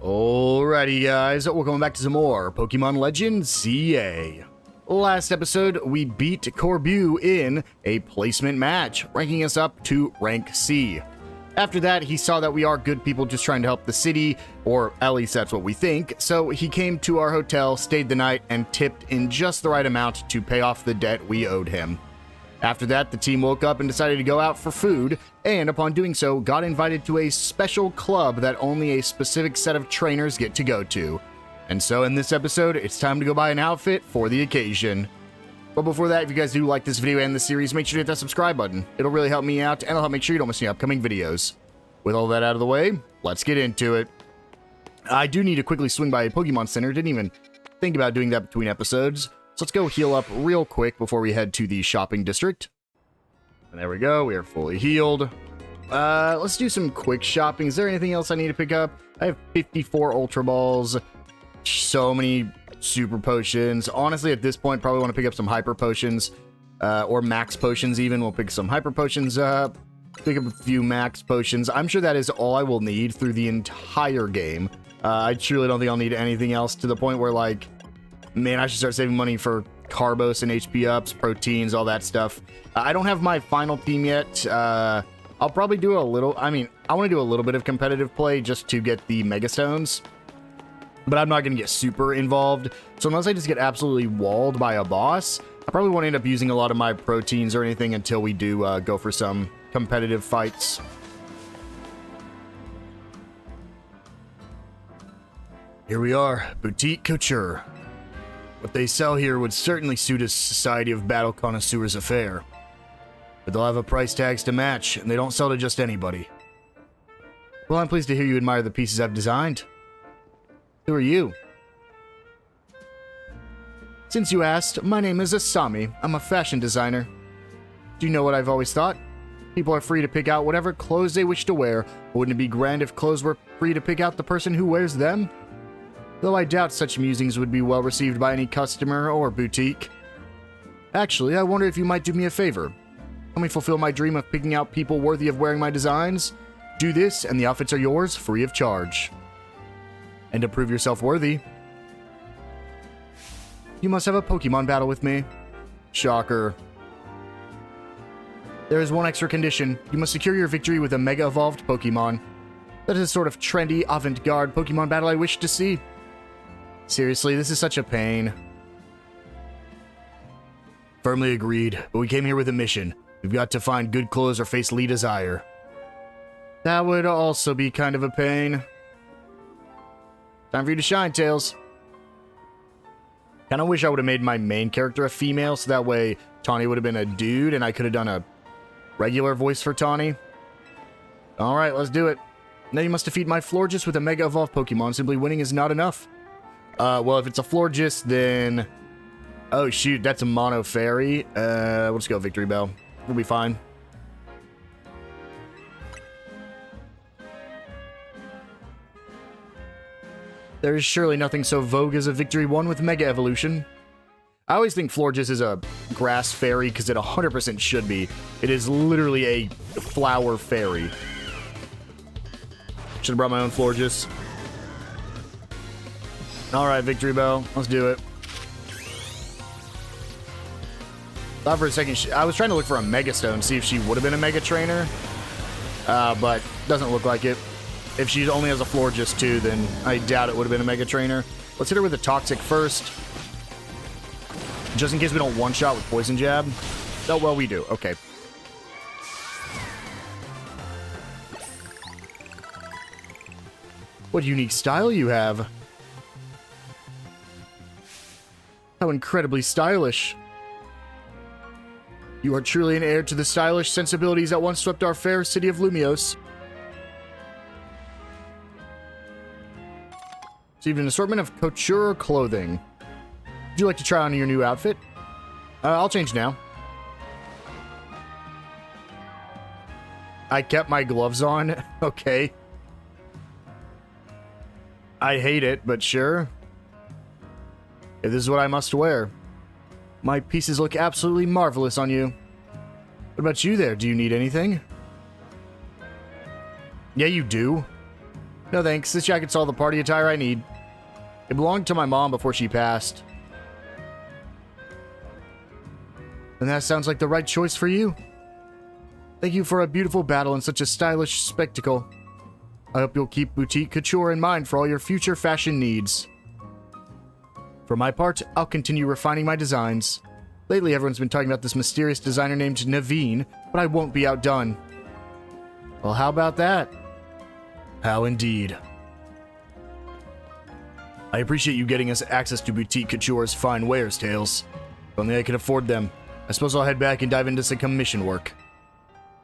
Alrighty guys, welcome back to some more Pokemon Legends CA. Last episode, we beat Corbu in a placement match, ranking us up to rank C. After that, he saw that we are good people just trying to help the city, or at least that's what we think, so he came to our hotel, stayed the night, and tipped in just the right amount to pay off the debt we owed him. After that, the team woke up and decided to go out for food, and upon doing so, got invited to a special club that only a specific set of trainers get to go to. And so in this episode, it's time to go buy an outfit for the occasion. But before that, if you guys do like this video and this series, make sure to hit that subscribe button. It'll really help me out, and it'll help make sure you don't miss any upcoming videos. With all that out of the way, let's get into it. I do need to quickly swing by a Pokemon Center, didn't even think about doing that between episodes. So let's go heal up real quick before we head to the shopping district. And there we go, we are fully healed. Let's do some quick shopping. Is there anything else I need to pick up? I have 54 Ultra Balls, so many Super Potions. Honestly, at this point, probably want to pick up some Hyper Potions, or Max Potions even. We'll pick some Hyper Potions up, pick up a few Max Potions. I'm sure that is all I will need through the entire game. I truly don't think I'll need anything else to the point where, like, man, I should start saving money for Carbos and HP ups, proteins, all that stuff. I don't have my final team yet. I'll probably do a little, I want to do a little bit of competitive play just to get the Mega Stones. But I'm not going to get super involved. So unless I just get absolutely walled by a boss, I probably won't end up using a lot of my proteins or anything until we do go for some competitive fights. Here we are, Boutique Couture. What they sell here would certainly suit a society of battle connoisseurs affair. But they'll have a price tags to match, and they don't sell to just anybody. Well, I'm pleased to hear you admire the pieces I've designed. Who are you? Since you asked, my name is Asami. I'm a fashion designer. Do you know what I've always thought? People are free to pick out whatever clothes they wish to wear. Wouldn't it be grand if clothes were free to pick out the person who wears them? Though I doubt such musings would be well received by any customer or boutique. Actually, I wonder if you might do me a favor. Help me fulfill my dream of picking out people worthy of wearing my designs. Do this, and the outfits are yours, free of charge. And to prove yourself worthy, you must have a Pokemon battle with me. Shocker. There is one extra condition. You must secure your victory with a Mega Evolved Pokemon. That is a sort of trendy, avant-garde Pokemon battle I wish to see. Seriously, this is such a pain. Firmly agreed, but we came here with a mission. We've got to find good clothes or face Lee Desire. That would also be kind of a pain. Time for you to shine, Tails. Kinda wish I would have made my main character a female, so that way Tawny would have been a dude, and I could have done a regular voice for Tawny. Alright, let's do it. Now you must defeat my Florges with a Mega Evolved Pokemon. Simply winning is not enough. Well, if it's a Florges, then... Oh, shoot, that's a Mono Fairy. We'll just go Victory Bell. We'll be fine. There is surely nothing so vogue as a Victory 1 with Mega Evolution. I always think Florges is a Grass Fairy, because it 100% should be. It is literally a Flower Fairy. Should have brought my own Florges. Alright, Victory Bell. Let's do it. Thought for a second, I was trying to look for a Mega Stone, see if she would have been a Mega Trainer. But doesn't look like it. If she only has a Florges too, then I doubt it would have been a Mega Trainer. Let's hit her with a Toxic first. Just in case we don't one-shot with Poison Jab. Oh, well, we do. Okay. What unique style you have. How incredibly stylish. You are truly an heir to the stylish sensibilities that once swept our fair city of Lumiose. Received an assortment of couture clothing. Would you like to try on your new outfit? I'll change now. I kept my gloves on. Okay. I hate it, but sure. If this is what I must wear. My pieces look absolutely marvelous on you. What about you there? Do you need anything? Yeah, you do. No thanks, this jacket's all the party attire I need. It belonged to my mom before she passed. And that sounds like the right choice for you. Thank you for a beautiful battle and such a stylish spectacle. I hope you'll keep boutique couture in mind for all your future fashion needs. For my part, I'll continue refining my designs. Lately, everyone's been talking about this mysterious designer named Naveen, but I won't be outdone. Well, how about that? How indeed. I appreciate you getting us access to boutique couture's fine wares, Tails. If only I could afford them. I suppose I'll head back and dive into some commission work.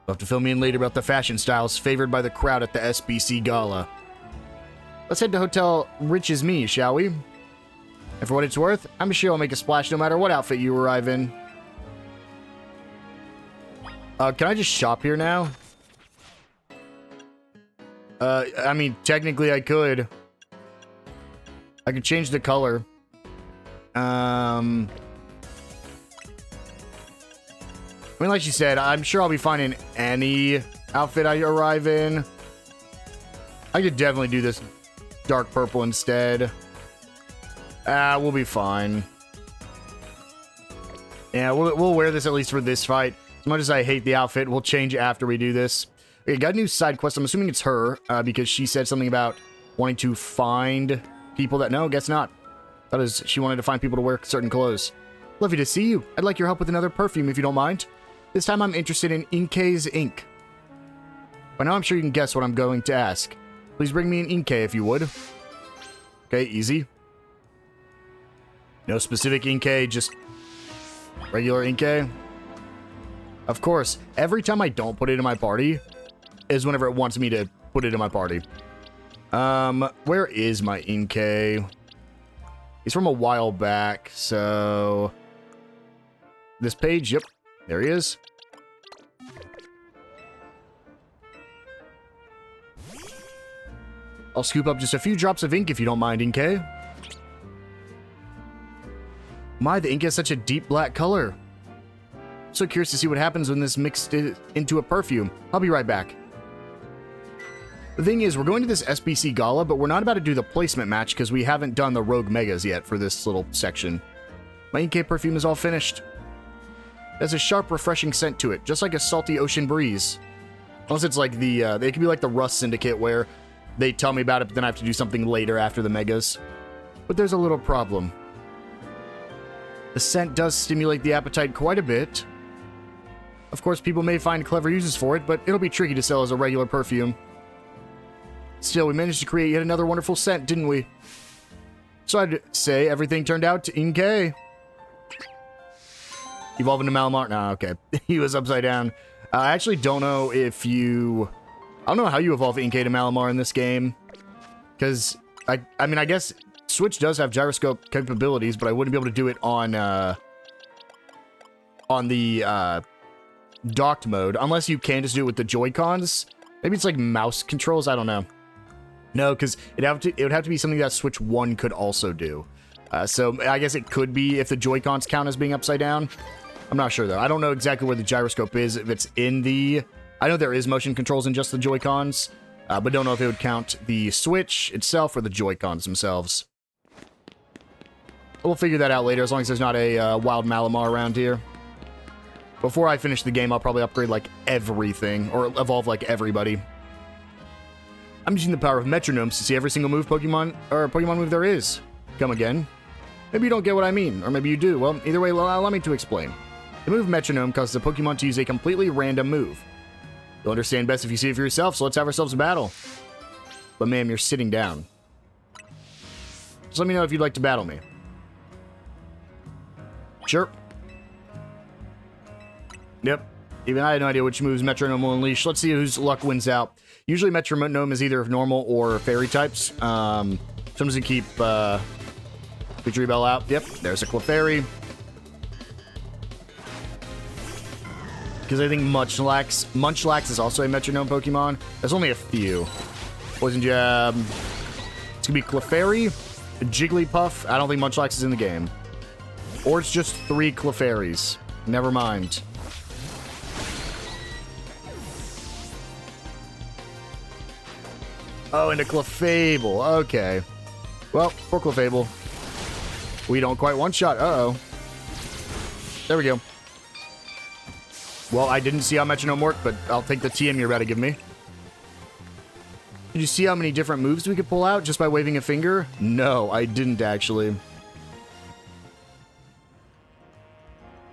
You'll have to fill me in later about the fashion styles favored by the crowd at the SBC Gala. Let's head to Hotel Rich as Me, shall we? And for what it's worth, I'm sure I'll make a splash no matter what outfit you arrive in. Can I just shop here now? I mean, technically I could. I could change the color. I mean, like she said, I'm sure I'll be fine in any outfit I arrive in. I could definitely do this dark purple instead. We'll be fine. Yeah, we'll wear this at least for this fight. As much as I hate the outfit, we'll change after we do this. Okay, got a new side quest. I'm assuming it's her, because she said something about wanting to find people that... No, guess not. That is, she wanted to find people to wear certain clothes. Lovely to see you. I'd like your help with another perfume, if you don't mind. This time I'm interested in Inkei's ink. By now I'm sure you can guess what I'm going to ask. Please bring me an Inkei if you would. Okay, easy. No specific Inkei, just regular Inkei. Of course, every time I don't put it in my party is whenever it wants me to put it in my party. Where is my Inkei? He's from a while back, so... This page, yep, there he is. I'll scoop up just a few drops of ink if you don't mind, Inkei. My, the ink has such a deep black color. So curious to see what happens when this mixed into a perfume. I'll be right back. The thing is, we're going to this SBC Gala, but we're not about to do the placement match because we haven't done the Rogue Megas yet for this little section. My Inkei perfume is all finished. It has a sharp, refreshing scent to it, just like a salty ocean breeze. Unless it's like the, it could be like the Rust Syndicate where they tell me about it, but then I have to do something later after the Megas. But there's a little problem. The scent does stimulate the appetite quite a bit. Of course, people may find clever uses for it, but it'll be tricky to sell as a regular perfume. Still, we managed to create yet another wonderful scent, didn't we? So I'd say everything turned out to Inkei. Evolve into Malamar? No, okay. He was upside down. I actually don't know if you... I don't know how you evolve Inkei to Malamar in this game. Because, I mean, I guess Switch does have gyroscope capabilities, but I wouldn't be able to do it on the docked mode. Unless you can just do it with the Joy-Cons. Maybe it's like mouse controls, I don't know. No, because it would have to be something that Switch 1 could also do. So I guess it could be if the Joy-Cons count as being upside down. I'm not sure, though. I don't know exactly where the gyroscope is, if it's in the... I know there is motion controls in just the Joy-Cons, but don't know if it would count the Switch itself or the Joy-Cons themselves. We'll figure that out later, as long as there's not a wild Malamar around here. Before I finish the game, I'll probably upgrade, like, everything, or evolve, like, everybody. I'm using the power of metronomes to see every single Pokemon move there is. Come again? Maybe you don't get what I mean, or maybe you do. Well, either way, allow me to explain. The move Metronome causes a Pokemon to use a completely random move. You'll understand best if you see it for yourself, so let's have ourselves a battle. But ma'am, you're sitting down. Just let me know if you'd like to battle me. Sure. Yep. Even I had no idea which moves Metronome will unleash. Let's see whose luck wins out. Usually Metronome is either normal or fairy types. So I'm just going to keep Victory Bell out. Yep, there's a Clefairy. Because I think Munchlax is also a Metronome Pokemon. There's only a few. Poison Jab. It's going to be Clefairy, Jigglypuff. I don't think Munchlax is in the game. Or it's just 3 Clefairies. Never mind. Oh, and a Clefable. Okay. Well, poor Clefable. We don't quite one-shot. Uh-oh. There we go. Well, I didn't see how Metronome worked, but I'll take the TM you're about to give me. Did you see how many different moves we could pull out just by waving a finger? No, I didn't actually.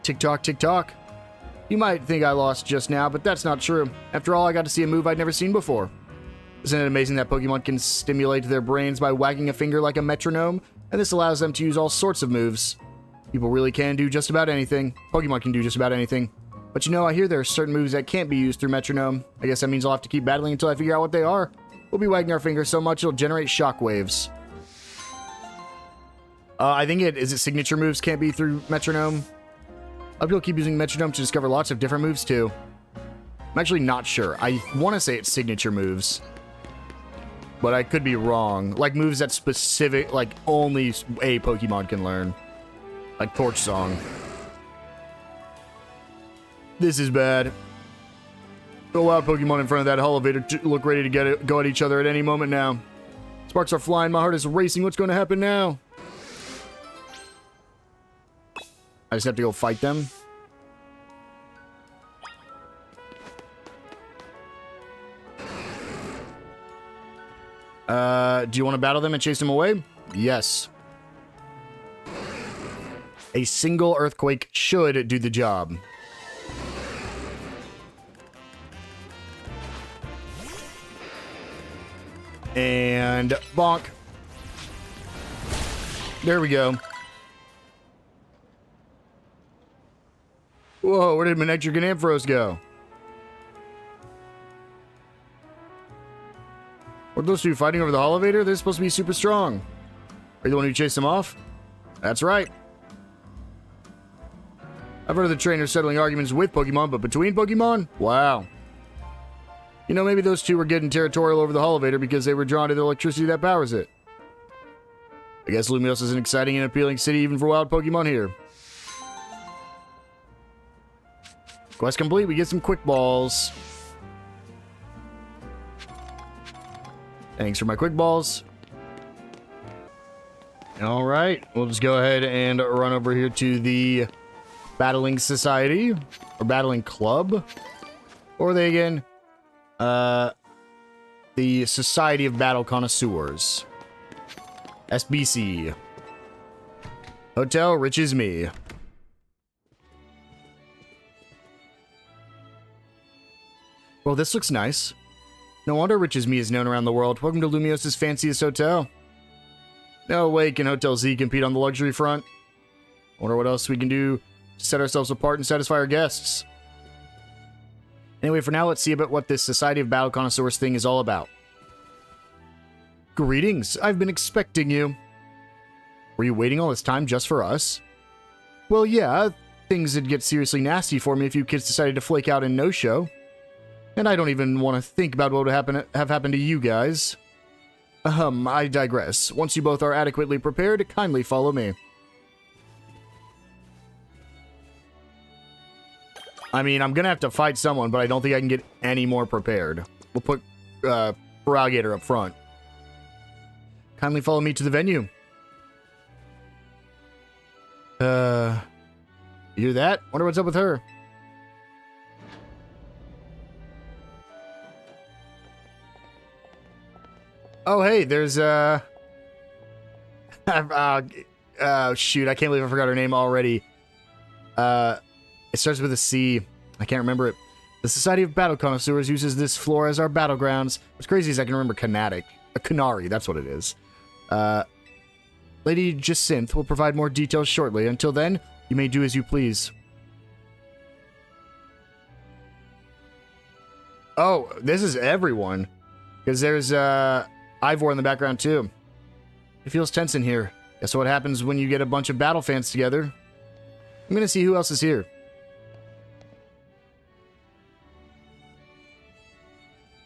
Tick-tock, tick-tock. You might think I lost just now, but that's not true. After all, I got to see a move I'd never seen before. Isn't it amazing that Pokemon can stimulate their brains by wagging a finger like a metronome? And this allows them to use all sorts of moves. People really can do just about anything. Pokemon can do just about anything. But you know, I hear there are certain moves that can't be used through metronome. I guess that means I'll have to keep battling until I figure out what they are. We'll be wagging our fingers so much it'll generate shockwaves. I think it signature moves can't be through metronome. Other people keep using metronome to discover lots of different moves too. I'm actually not sure. I want to say it's signature moves, but I could be wrong. Like moves that specific, like only a Pokemon can learn. Like Torch Song. This is bad. Go out, Pokemon in front of that elevator look ready to go at each other at any moment now. Sparks are flying, my heart is racing. What's going to happen now? I just have to go fight them. Do you want to battle them and chase them away? Yes. A single earthquake should do the job. And bonk. There we go. Whoa, where did Manectric and Ampharos go? What are those two fighting over the elevator? They're supposed to be super strong. Are you the one who chased them off? That's right. I've heard of the trainers settling arguments with Pokemon, but between Pokemon? Wow. You know, maybe those two were getting territorial over the elevator because they were drawn to the electricity that powers it. I guess Lumiose is an exciting and appealing city even for wild Pokemon here. Quest complete, we get some quick balls. Thanks for my quick balls. Alright, we'll just go ahead and run over here to the Battling Society. Or Battling Club. Or are they again? The Society of Battle Connoisseurs. SBC. Hotel Rich is Me. Well, this looks nice. No wonder Rich is Me is known around the world. Welcome to Lumiose's fanciest hotel. No way can Hotel Z compete on the luxury front. Wonder what else we can do to set ourselves apart and satisfy our guests. Anyway, for now, let's see about what this Society of Battle Connoisseurs thing is all about. Greetings, I've been expecting you. Were you waiting all this time just for us? Well, yeah, things would get seriously nasty for me if you kids decided to flake out and no-show. And I don't even want to think about what would have happened to you guys. I digress. Once you both are adequately prepared, kindly follow me. I mean, I'm gonna have to fight someone, but I don't think I can get any more prepared. We'll put, Feraligatr up front. Kindly follow me to the venue. You hear that? Wonder what's up with her. Oh, hey, there's, shoot, I can't believe I forgot her name already. It starts with a C. I can't remember it. The Society of Battle Connoisseurs uses this floor as our battlegrounds. What's crazy is I can remember Canary, that's what it is. Lady Jacinth will provide more details shortly. Until then, you may do as you please. Oh, this is everyone. Because there's, Ivor in the background, too. It feels tense in here. Guess what happens when you get a bunch of battle fans together? I'm gonna see who else is here.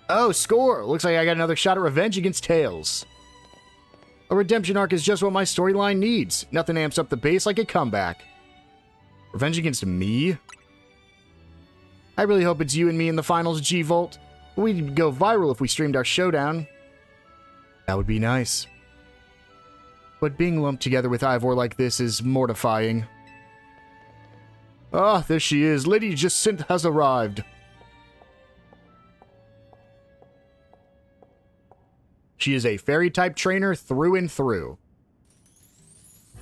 Oh, score! Looks like I got another shot at revenge against Tails. A redemption arc is just what my storyline needs. Nothing amps up the pace like a comeback. Revenge against me? I really hope it's you and me in the finals, G-Volt. We'd go viral if we streamed our showdown. That would be nice. But being lumped together with Ivor like this is mortifying. Ah, there she is. Lady Jacinth has arrived. She is a fairy-type trainer through and through.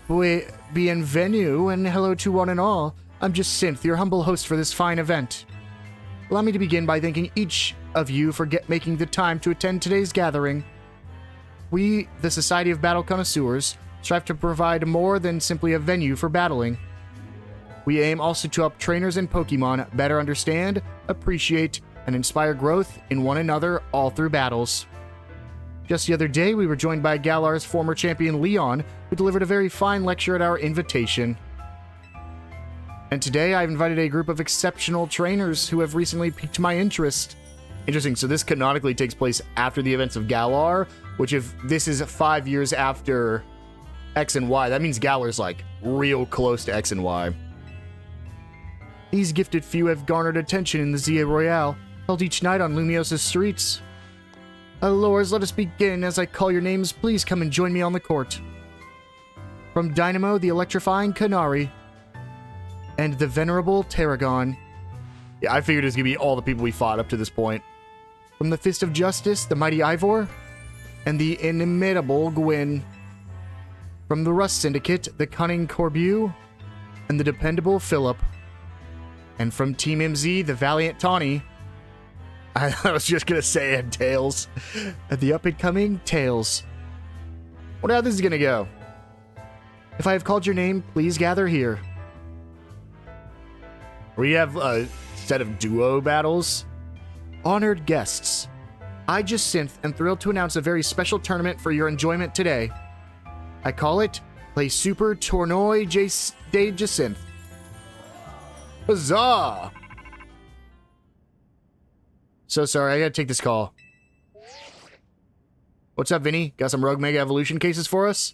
Bienvenue, and hello to one and all. I'm Jacinth, your humble host for this fine event. Allow me to begin by thanking each of you for making the time to attend today's gathering. We, the Society of Battle Connoisseurs, strive to provide more than simply a venue for battling. We aim also to help trainers and Pokemon better understand, appreciate, and inspire growth in one another all through battles. Just the other day, we were joined by Galar's former champion Leon, who delivered a very fine lecture at our invitation. And today, I've invited a group of exceptional trainers who have recently piqued my interest. Interesting, so this canonically takes place after the events of Galar, which if this is 5 years after X and Y, that means Galar's like real close to X and Y. These gifted few have garnered attention in the ZA Royale, held each night on Lumiose's streets. Lords, let us begin. As I call your names, please come and join me on the court. From Dynamo, the electrifying Canary, and the venerable Tarragon. Yeah, I figured it was going to be all the people we fought up to this point. From the Fist of Justice, the mighty Ivor, and the inimitable Gwyn. From the Rust Syndicate, the cunning Corbu, and the dependable Philip. And from Team MZ, the valiant Tawny. I was just going to say and Tails. The up-and-coming Tails. Wonder how this is going to go. If I have called your name, please gather here. We have a set of duo battles. Honored guests, I Jacinth am thrilled to announce a very special tournament for your enjoyment today. I call it Play Super Tournoi de Jacinth. Huzzah! So sorry, I gotta take this call. What's up, Vinny? Got some Rogue Mega Evolution cases for us?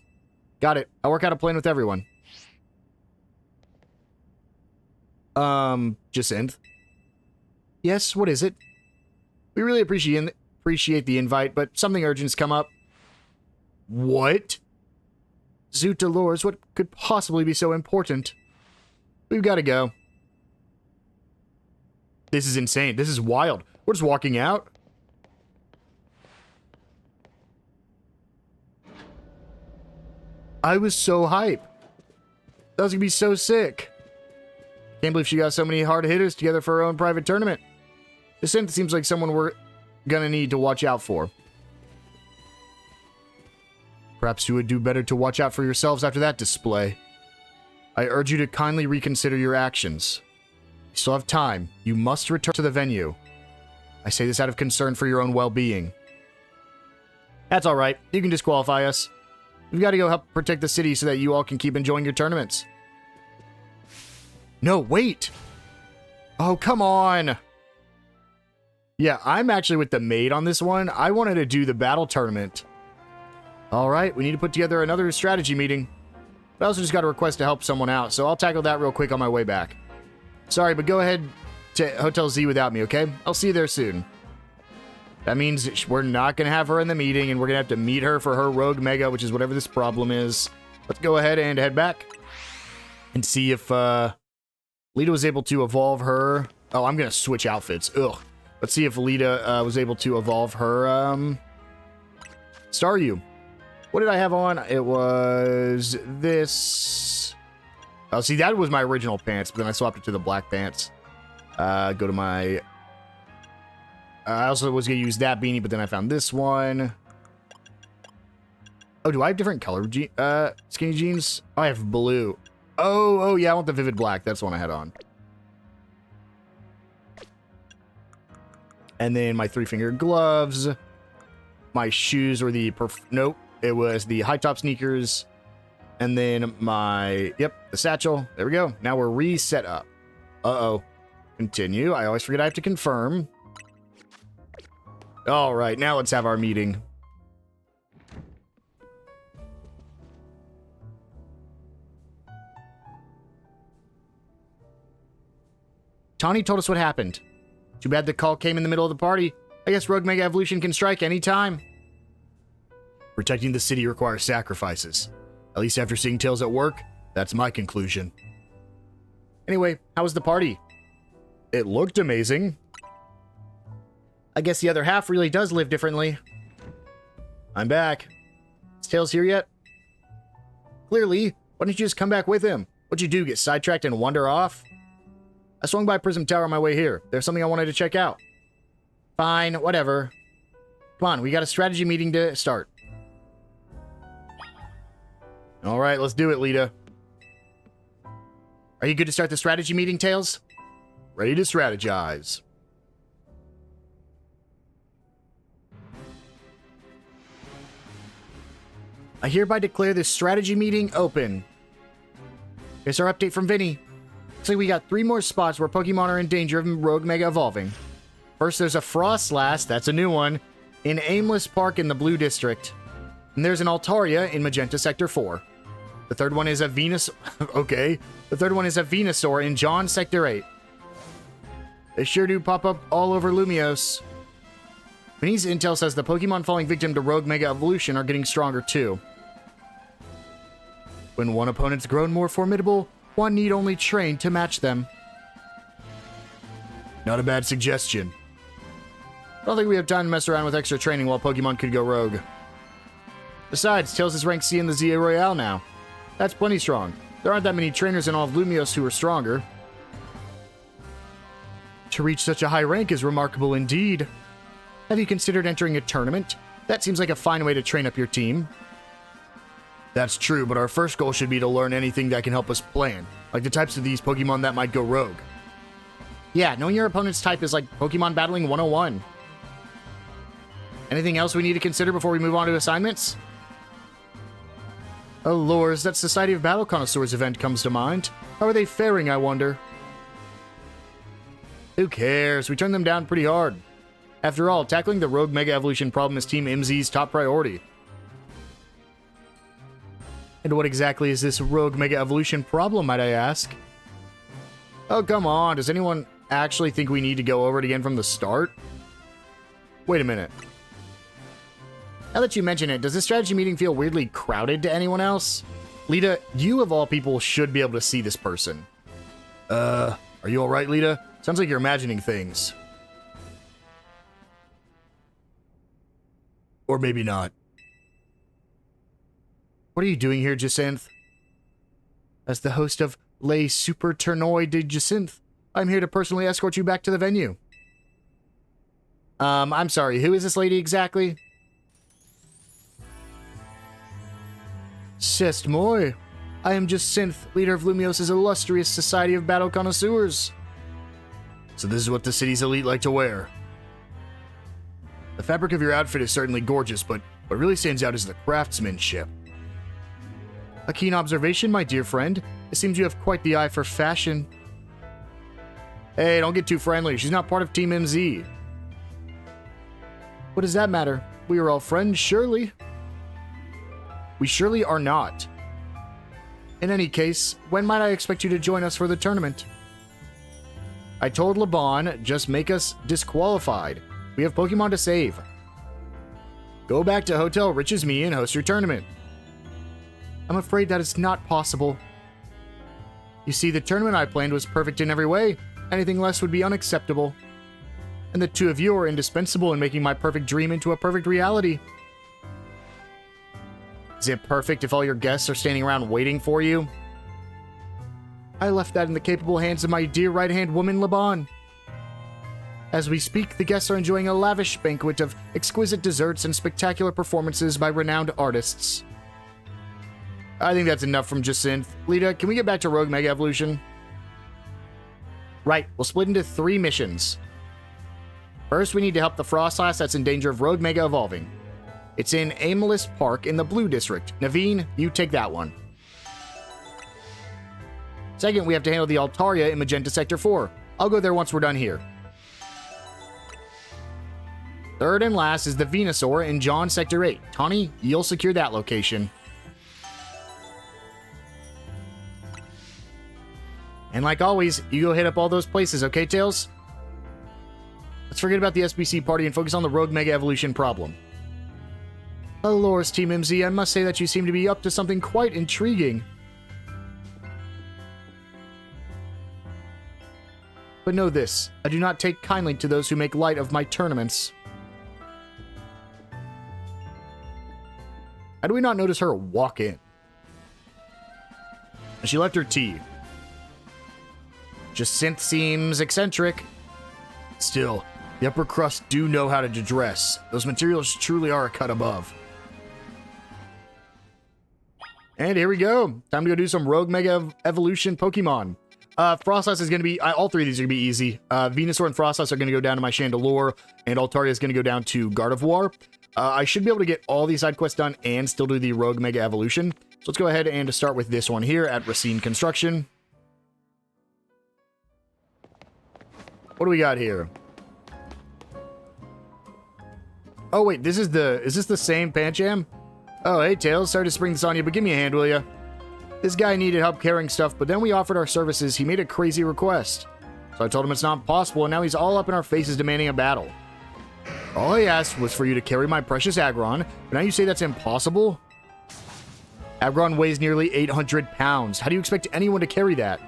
Got it. I'll work out a plan with everyone. Jacinth? Yes, what is it? We really appreciate the invite, but something urgent's come up. What? Zoot Dolores, what could possibly be so important? We've got to go. This is insane. This is wild. We're just walking out. I was so hype. That was gonna be so sick. Can't believe she got so many hard hitters together for her own private tournament. Jacinth seems like someone we're gonna need to watch out for. Perhaps you would do better to watch out for yourselves after that display. I urge you to kindly reconsider your actions. You still have time. You must return to the venue. I say this out of concern for your own well-being. That's alright. You can disqualify us. We've got to go help protect the city so that you all can keep enjoying your tournaments. No, wait! Oh, come on! Yeah, I'm actually with the maid on this one. I wanted to do the battle tournament. Alright, we need to put together another strategy meeting. But I also just got a request to help someone out, so I'll tackle that real quick on my way back. Sorry, but go ahead to Hotel Z without me, okay? I'll see you there soon. That means we're not going to have her in the meeting, and we're going to have to meet her for her Rogue Mega, which is whatever this problem is. Let's go ahead and head back and see if Lita was able to evolve her. Oh, I'm going to switch outfits. Ugh. Let's see if Lita was able to evolve her Staryu. What did I have on? It was this. Oh, see, that was my original pants, but then I swapped it to the black pants. Go to my... I also was going to use that beanie, but then I found this one. Oh, do I have different color skinny jeans? Oh, I have blue. Oh, yeah, I want the vivid black. That's the one I had on. And then my three-finger gloves. My shoes were the... Nope. It was the high-top sneakers. And then my... Yep, the satchel. There we go. Now we're reset up. Uh-oh. Continue. I always forget I have to confirm. All right, now let's have our meeting. Tawny told us what happened. Too bad the call came in the middle of the party. I guess Rogue Mega Evolution can strike any time. Protecting the city requires sacrifices. At least after seeing Tails at work, that's my conclusion. Anyway, how was the party? It looked amazing. I guess the other half really does live differently. I'm back. Is Tails here yet? Clearly. Why didn't you just come back with him? What'd you do, get sidetracked and wander off? I swung by Prism Tower on my way here. There's something I wanted to check out. Fine, whatever. Come on, we got a strategy meeting to start. Alright, let's do it, Lita. Are you good to start the strategy meeting, Tails? Ready to strategize. I hereby declare this strategy meeting open. Here's our update from Vinny. Looks like we got 3 more spots where Pokemon are in danger of Rogue Mega Evolving. First, there's a Frostlass, that's a new one, in Aimless Park in the Blue District. And there's an Altaria in Magenta Sector 4. The third one is a okay. The third one is a Venusaur in John Sector 8. They sure do pop up all over Lumiose. Vinny's intel says the Pokemon falling victim to Rogue Mega Evolution are getting stronger too. When one opponent's grown more formidable, one need only train to match them. Not a bad suggestion. I don't think we have time to mess around with extra training while Pokemon could go rogue. Besides, Tails is rank C in the ZA Royale now. That's plenty strong. There aren't that many trainers in all of Lumiose who are stronger. To reach such a high rank is remarkable indeed. Have you considered entering a tournament? That seems like a fine way to train up your team. That's true, but our first goal should be to learn anything that can help us plan, like the types of these Pokemon that might go rogue. Yeah, knowing your opponent's type is like Pokemon Battling 101. Anything else we need to consider before we move on to assignments? Oh lords, that Society of Battle Connoisseurs event comes to mind. How are they faring, I wonder? Who cares? We turned them down pretty hard. After all, tackling the Rogue Mega Evolution problem is Team MZ's top priority. And what exactly is this Rogue Mega Evolution problem, might I ask? Oh, come on. Does anyone actually think we need to go over it again from the start? Wait a minute. Now that you mention it, does this strategy meeting feel weirdly crowded to anyone else? Lita, you of all people should be able to see this person. Are you alright, Lita? Sounds like you're imagining things. Or maybe not. What are you doing here, Jacinth? As the host of Les Super Tournoi de Jacinth, I'm here to personally escort you back to the venue. I'm sorry, who is this lady exactly? C'est moi. I am Jacinth, leader of Lumiose's illustrious Society of Battle Connoisseurs. So this is what the city's elite like to wear. The fabric of your outfit is certainly gorgeous, but what really stands out is the craftsmanship. A keen observation, my dear friend. It seems you have quite the eye for fashion. Hey, don't get too friendly. She's not part of Team MZ. What does that matter? We are all friends, surely. We surely are not. In any case, when might I expect you to join us for the tournament? I told Laban, just make us disqualified. We have Pokemon to save. Go back to Hotel Rich's Me and host your tournament. I'm afraid that is not possible. You see, the tournament I planned was perfect in every way. Anything less would be unacceptable. And the two of you are indispensable in making my perfect dream into a perfect reality. Is it perfect if all your guests are standing around waiting for you? I left that in the capable hands of my dear right-hand woman, Laban. As we speak, the guests are enjoying a lavish banquet of exquisite desserts and spectacular performances by renowned artists. I think that's enough from Jacinth. Lita, can we get back to Rogue Mega Evolution? Right, we'll split into 3 missions. First, we need to help the Frostlass that's in danger of Rogue Mega Evolving. It's in Aimless Park in the Blue District. Naveen, you take that one. Second, we have to handle the Altaria in Magenta Sector 4. I'll go there once we're done here. Third and last is the Venusaur in John Sector 8. Tawny, you'll secure that location. And like always, you go hit up all those places, okay, Tails? Let's forget about the SBC party and focus on the Rogue Mega Evolution problem. Loris Team MZ, I must say that you seem to be up to something quite intriguing. But know this, I do not take kindly to those who make light of my tournaments. How do we not notice her walk in? She left her tea. Jacinth seems eccentric. Still, the upper crust do know how to dress. Those materials truly are a cut above. And here we go. Time to go do some Rogue Mega Evolution Pokemon. Frostlass is going to be... all three of these are going to be easy. Venusaur and Frostlass are going to go down to my Chandelure, and Altaria is going to go down to Gardevoir. I should be able to get all these side quests done and still do the Rogue Mega Evolution. So let's go ahead and start with this one here at Racine Construction. What do we got here? Oh, wait, is this the same Pancham? Oh, hey, Tails, sorry to spring this on you, but give me a hand, will ya? This guy needed help carrying stuff, but then we offered our services. He made a crazy request. So I told him it's not possible, and now he's all up in our faces demanding a battle. All I asked was for you to carry my precious Aggron, but now you say that's impossible? Aggron weighs nearly 800 pounds. How do you expect anyone to carry that?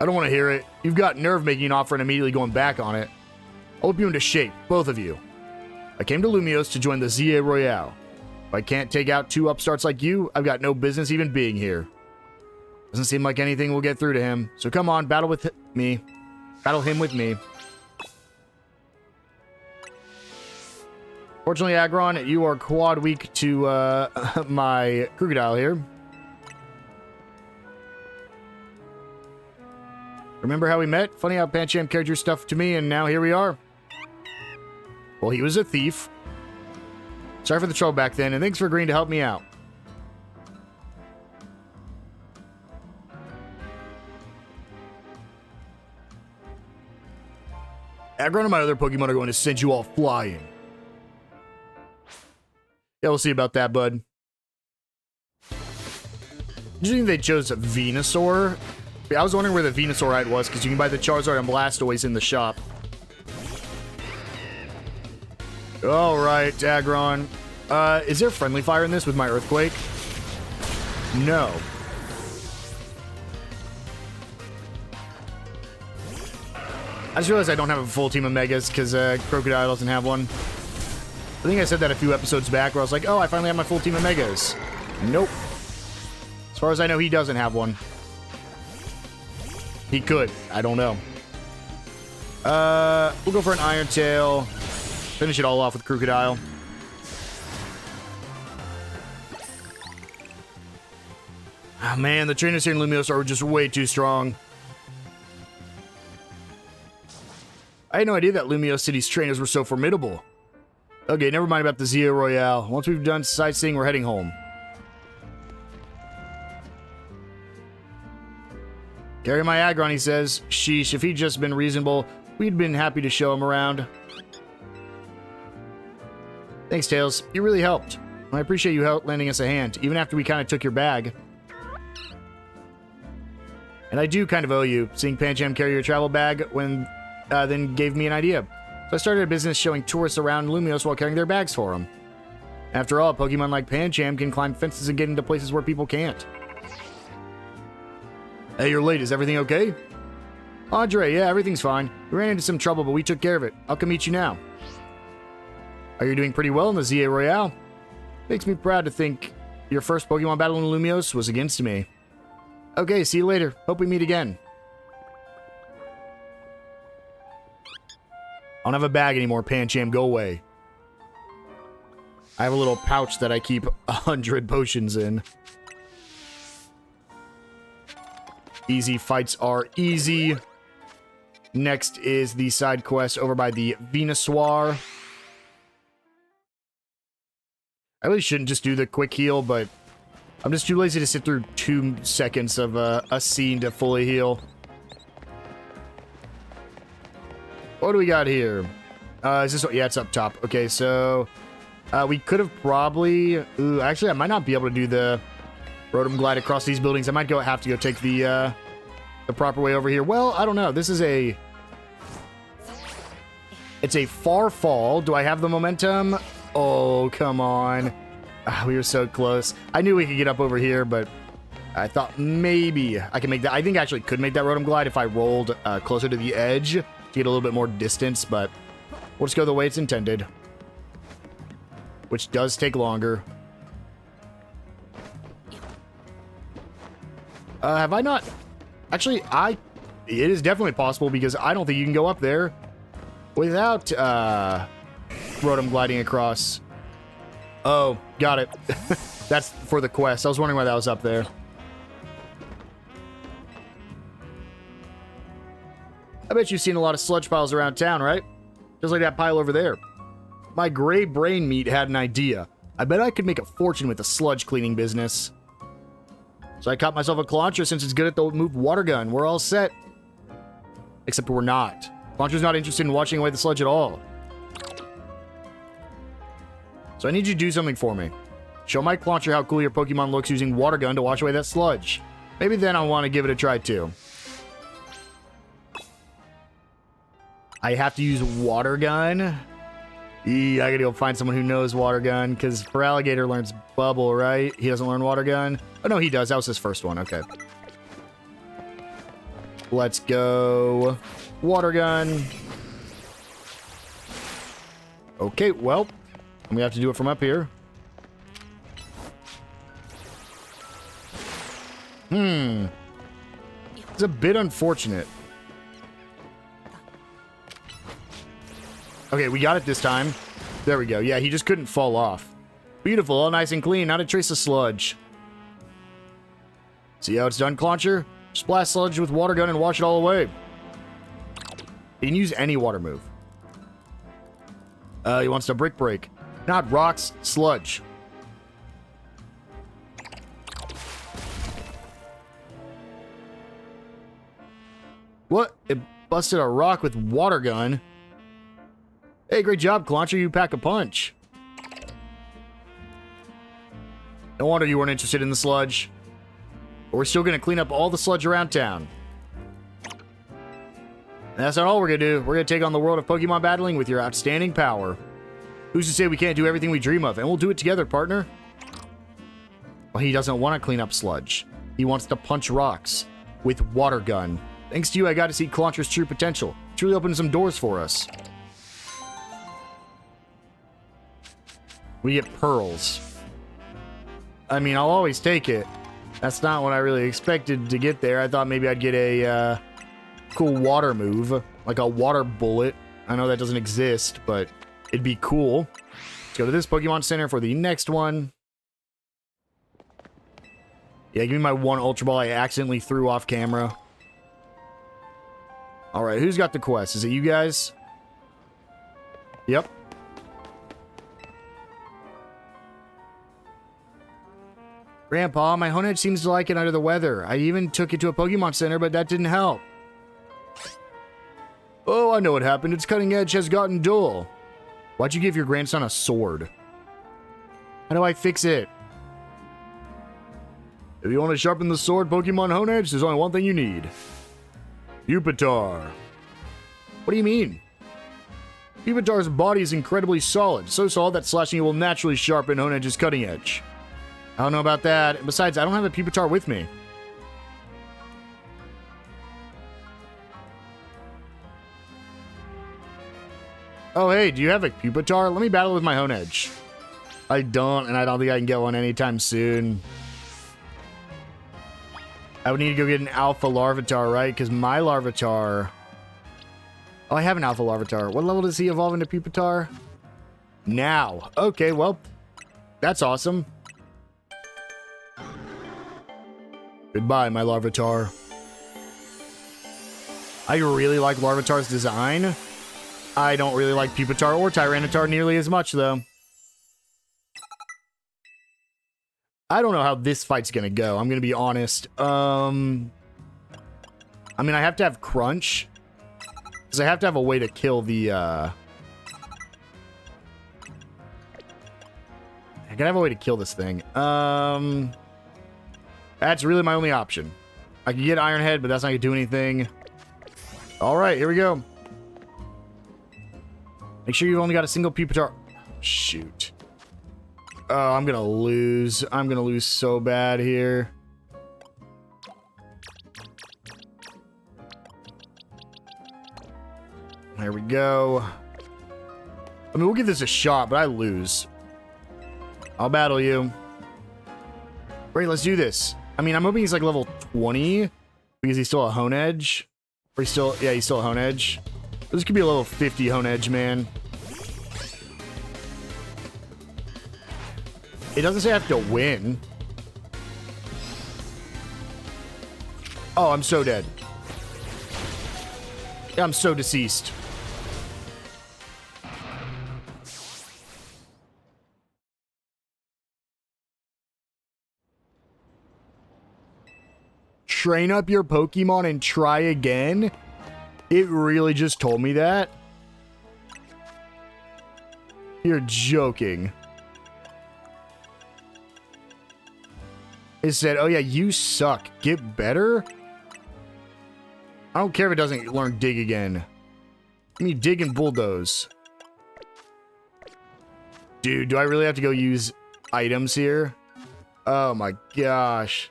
I don't want to hear it. You've got nerve making an offer and immediately going back on it. I'll whip you into shape, both of you. I came to Lumiose to join the ZA Royale. If I can't take out two upstarts like you, I've got no business even being here. Doesn't seem like anything will get through to him, so come on, battle with me. Battle him with me. Fortunately, Aggron, you are quad weak to my Crocodile here. Remember how we met? Funny how Pancham carried your stuff to me, and now here we are. Well, he was a thief. Sorry for the trouble back then, and thanks for agreeing to help me out. Aggron and my other Pokemon are going to send you all flying. Yeah, we'll see about that, bud. Did you think they chose a Venusaur? I was wondering where the Venusaurite was, because you can buy the Charizard and Blastoise in the shop. Alright, Aggron. Is there friendly fire in this with my Earthquake? No. I just realized I don't have a full team of Megas, because Crocodile doesn't have one. I think I said that a few episodes back, where I was like, oh, I finally have my full team of Megas. Nope. As far as I know, he doesn't have one. He could. I don't know. We'll go for an Iron Tail. Finish it all off with Crocodile. Oh, man, the trainers here in Lumiose are just way too strong. I had no idea that Lumiose City's trainers were so formidable. Okay, never mind about the Zia Royale. Once we've done sightseeing, we're heading home. Carry my Aggron, he says. Sheesh, if he'd just been reasonable, we'd been happy to show him around. Thanks, Tails. You really helped. I appreciate you lending us a hand, even after we kind of took your bag. And I do kind of owe you, seeing Pancham carry your travel bag when then gave me an idea. So I started a business showing tourists around Lumiose while carrying their bags for them. After all, Pokemon like Pancham can climb fences and get into places where people can't. Hey, you're late. Is everything okay? Andre, yeah, everything's fine. We ran into some trouble, but we took care of it. I'll come meet you now. Are you doing pretty well in the ZA Royale? Makes me proud to think your first Pokemon battle in Lumiose was against me. Okay, see you later. Hope we meet again. I don't have a bag anymore, Pancham. Go away. I have a little pouch that I keep 100 potions in. Easy fights are easy. Next is the side quest over by the Venusaur. I really shouldn't just do the quick heal, but I'm just too lazy to sit through 2 seconds of a scene to fully heal. What do we got here? Is this... Yeah, it's up top. Okay, so... we could have probably... Ooh, actually, I might not be able to do the Rotom Glide across these buildings. I might have to go take the proper way over here. Well, I don't know. This is a... It's a far fall. Do I have the momentum? Oh, come on. Ah, we were so close. I knew we could get up over here, but I thought maybe I could make that. I think I actually could make that Rotom Glide if I rolled closer to the edge to get a little bit more distance, but we'll just go the way it's intended, which does take longer. Have I not? Actually, it is definitely possible because I don't think you can go up there without Rotom gliding across. Oh, got it. That's for the quest. I was wondering why that was up there. I bet you've seen a lot of sludge piles around town, right? Just like that pile over there. My gray brain meat had an idea. I bet I could make a fortune with the sludge cleaning business. So I caught myself a Clauncher since it's good at the move water gun. We're all set. Except we're not. Clauncher's not interested in washing away the sludge at all. So I need you to do something for me. Show my Clauncher how cool your Pokemon looks using water gun to wash away that sludge. Maybe then I'll want to give it a try too. I have to use water gun? I gotta go find someone who knows water gun, because Feraligatr learns bubble, right? He doesn't learn water gun? Oh, no, he does. That was his first one. Okay. Let's go. Water gun. Okay, well, I'm gonna have to do it from up here. It's a bit unfortunate. Okay, we got it this time. There we go. Yeah, he just couldn't fall off. Beautiful, all nice and clean. Not a trace of sludge. See how it's done, Clauncher? Just blast sludge with water gun and wash it all away. He can use any water move. He wants to brick break. Not rocks, sludge. What? It busted a rock with water gun? Hey, great job, Clauncher. You pack a punch. No wonder you weren't interested in the sludge. But we're still going to clean up all the sludge around town. And that's not all we're going to do. We're going to take on the world of Pokemon battling with your outstanding power. Who's to say we can't do everything we dream of? And we'll do it together, partner. Well, he doesn't want to clean up sludge. He wants to punch rocks with water gun. Thanks to you, I got to see Clauncher's true potential. It's really opened some doors for us. We get pearls. I mean, I'll always take it. That's not what I really expected to get there. I thought maybe I'd get a cool water move, like a water bullet. I know that doesn't exist, but it'd be cool. Let's go to this Pokemon Center for the next one. Yeah, give me my one Ultra Ball I accidentally threw off camera. Alright, who's got the quest? Is it you guys? Yep. Grandpa, my Honedge seems to like it under the weather. I even took it to a Pokemon Center, but that didn't help. Oh, I know what happened. Its cutting edge has gotten dull. Why'd you give your grandson a sword? How do I fix it? If you want to sharpen the sword, Pokemon Honedge, there's only one thing you need. Pupitar. What do you mean? Pupitar's body is incredibly solid. So solid that slashing it will naturally sharpen Honedge's cutting edge. I don't know about that. Besides, I don't have a Pupitar with me. Oh, hey, do you have a Pupitar? Let me battle with my Honedge. I don't, and I don't think I can get one anytime soon. I would need to go get an Alpha Larvitar, right? Because my Larvitar... Oh, I have an Alpha Larvitar. What level does he evolve into Pupitar? Now. Okay, well, that's awesome. Goodbye, my Larvitar. I really like Larvitar's design. I don't really like Pupitar or Tyranitar nearly as much, though. I don't know how this fight's gonna go. I'm gonna be honest. I mean, I have to have Crunch. Because I have to have a way to kill the, I gotta have a way to kill this thing. That's really my only option. I can get Iron Head, but that's not gonna do anything. Alright, here we go. Make sure you've only got a single Pupitar. Shoot. Oh, I'm gonna lose. I'm gonna lose so bad here. There we go. I mean, we'll give this a shot, but I lose. I'll battle you. Great, let's do this. I mean, I'm hoping he's like level 20 because he's still a Hone Edge. Or he's still, yeah, he's still a Hone Edge. This could be a level 50 Hone Edge, man. It doesn't say I have to win. Oh, I'm so dead. Yeah, I'm so deceased. Train up your Pokemon and try again? It really just told me that? You're joking. It said, oh yeah, you suck. Get better? I don't care if it doesn't learn dig again. Give me dig and bulldoze. Dude, do I really have to go use items here? Oh my gosh.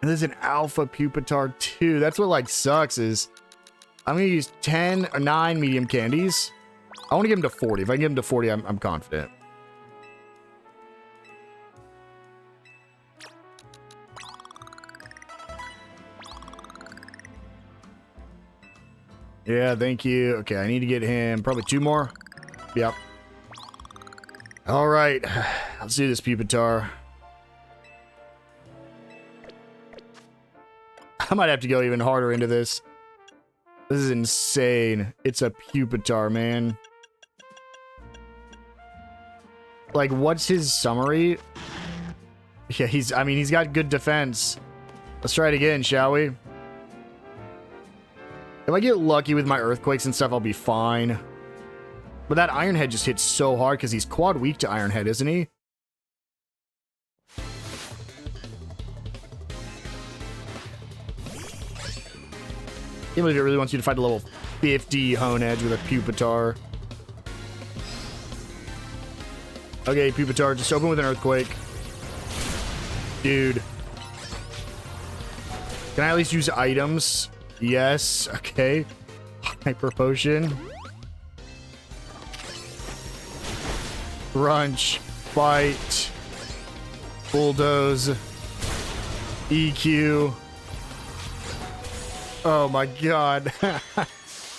And there's an alpha Pupitar too. That's what like sucks is I'm gonna use 10 or 9 medium candies. I want to give him to 40. If I can give him to 40, I'm confident. Yeah, thank you. Okay, I need to get him probably 2 more. Yep. All right, let's do this Pupitar. I might have to go even harder into this. This is insane. It's a Pupitar, man. Like, what's his summary? Yeah, he's got good defense. Let's try it again, shall we? If I get lucky with my earthquakes and stuff, I'll be fine. But that Iron Head just hits so hard because he's quad weak to Iron Head, isn't he? I can't believe it really wants you to fight a level 50 Hone Edge with a Pupitar. Okay, Pupitar, just open with an earthquake. Dude. Can I at least use items? Yes, okay. Hyper Potion. Crunch. Fight. Bulldoze. EQ. Oh my god. Had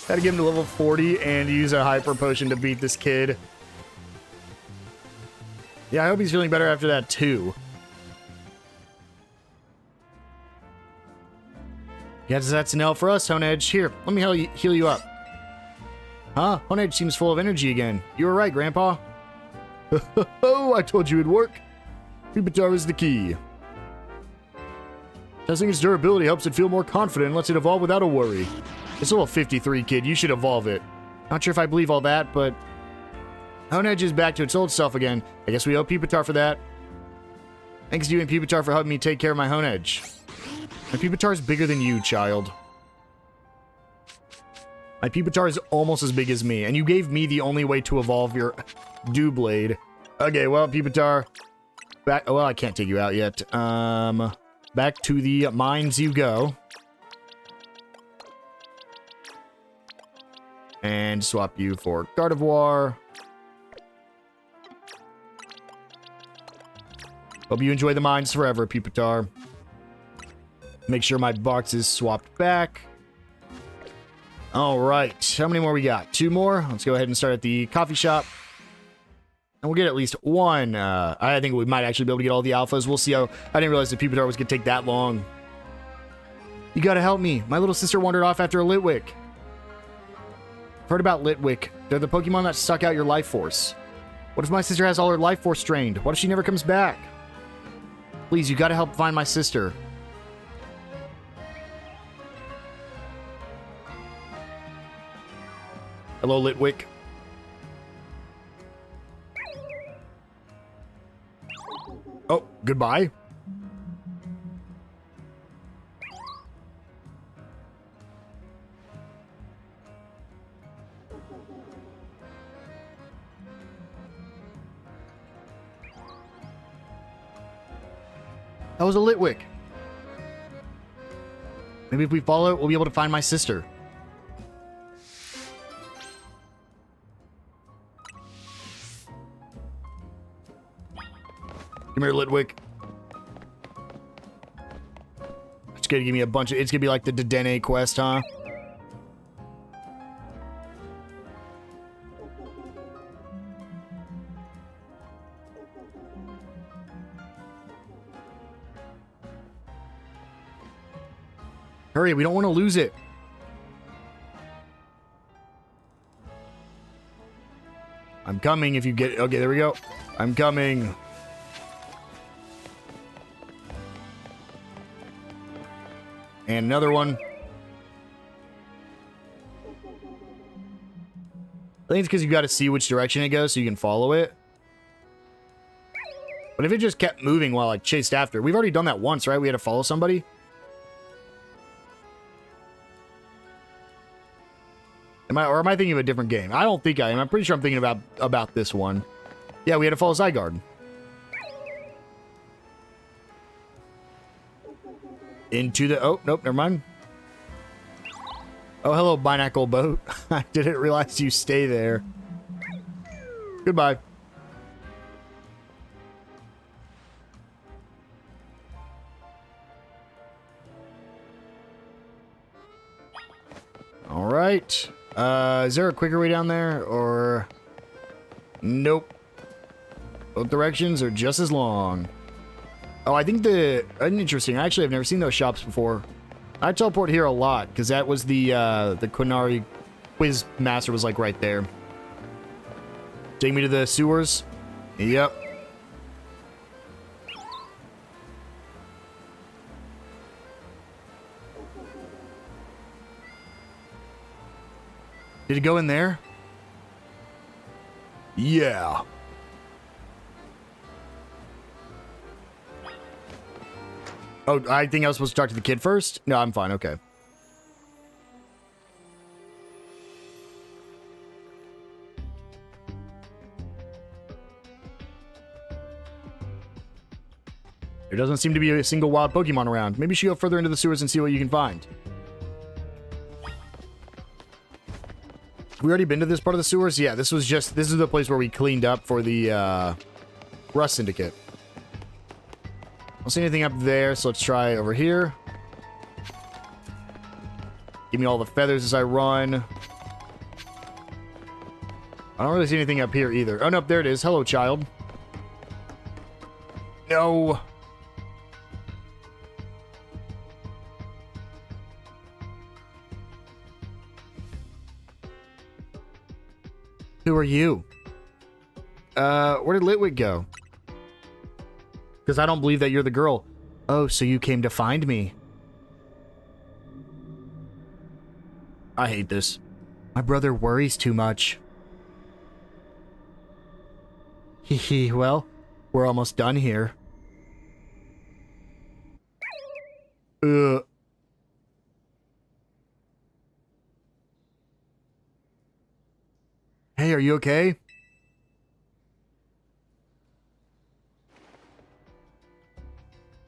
to get him to level 40 and use a Hyper Potion to beat this kid. Yeah, I hope he's feeling better after that too. Yeah, that's an L for us, Hone Edge. Here, let me heal you up. Huh? Hone Edge seems full of energy again. You were right, Grandpa. Oh, I told you it'd work. Pupitar is the key. Testing its durability helps it feel more confident and lets it evolve without a worry. It's level 53, kid. You should evolve it. Not sure if I believe all that, but Hone Edge is back to its old self again. I guess we owe Pupitar for that. Thanks to you and Pupitar for helping me take care of my Hone Edge. My Pupitar is bigger than you, child. My Pupitar is almost as big as me, and you gave me the only way to evolve your Doublade. Okay, well, Pupitar, back. Well, I can't take you out yet. Back to the mines you go. And swap you for Gardevoir. Hope you enjoy the mines forever, Pupitar. Make sure my box is swapped back. All right, how many more we got? 2 more. Let's go ahead and start at the coffee shop. And we'll get at least 1. I think we might actually be able to get all the alphas. We'll see how... I didn't realize the Pupitar was going to take that long. You gotta help me. My little sister wandered off after a Litwick. I've heard about Litwick. They're the Pokemon that suck out your life force. What if my sister has all her life force drained? What if she never comes back? Please, you gotta help find my sister. Hello, Litwick. Oh, goodbye. That was a Litwick. Maybe if we follow it, we'll be able to find my sister. Come here, Litwick. It's gonna give me a bunch of... It's gonna be like the Dedenne quest, huh? Hurry, we don't want to lose it. I'm coming if you get... Okay, there we go. I'm coming. And another one. I think it's because you got to see which direction it goes so you can follow it. But if it just kept moving while I chased after... We've already done that once, right? We had to follow somebody. Am I thinking of a different game? I don't think I am. I'm pretty sure I'm thinking about this one. Yeah, we had to follow Zygarde. Into the... Oh, nope, never mind. Oh, hello, Binacle Boat. I didn't realize you stay there. Goodbye. All right. Is there a quicker way down there, or... Nope. Both directions are just as long. Oh, I think interesting. Actually, I've never seen those shops before. I teleport here a lot, because that was the Quinari Quiz Master was, like, right there. Take me to the sewers? Yep. Did it go in there? Yeah. Oh, I think I was supposed to talk to the kid first? No, I'm fine. Okay. There doesn't seem to be a single wild Pokemon around. Maybe you should go further into the sewers and see what you can find. We already been to this part of the sewers? Yeah, this is the place where we cleaned up for the Rust Syndicate. I don't see anything up there, so let's try over here. Give me all the feathers as I run. I don't really see anything up here either. Oh, no, there it is. Hello, child. No. Who are you? Where did Litwick go? Because I don't believe that you're the girl. Oh, so you came to find me. I hate this. My brother worries too much. Hee, well, we're almost done here. Hey, are you okay?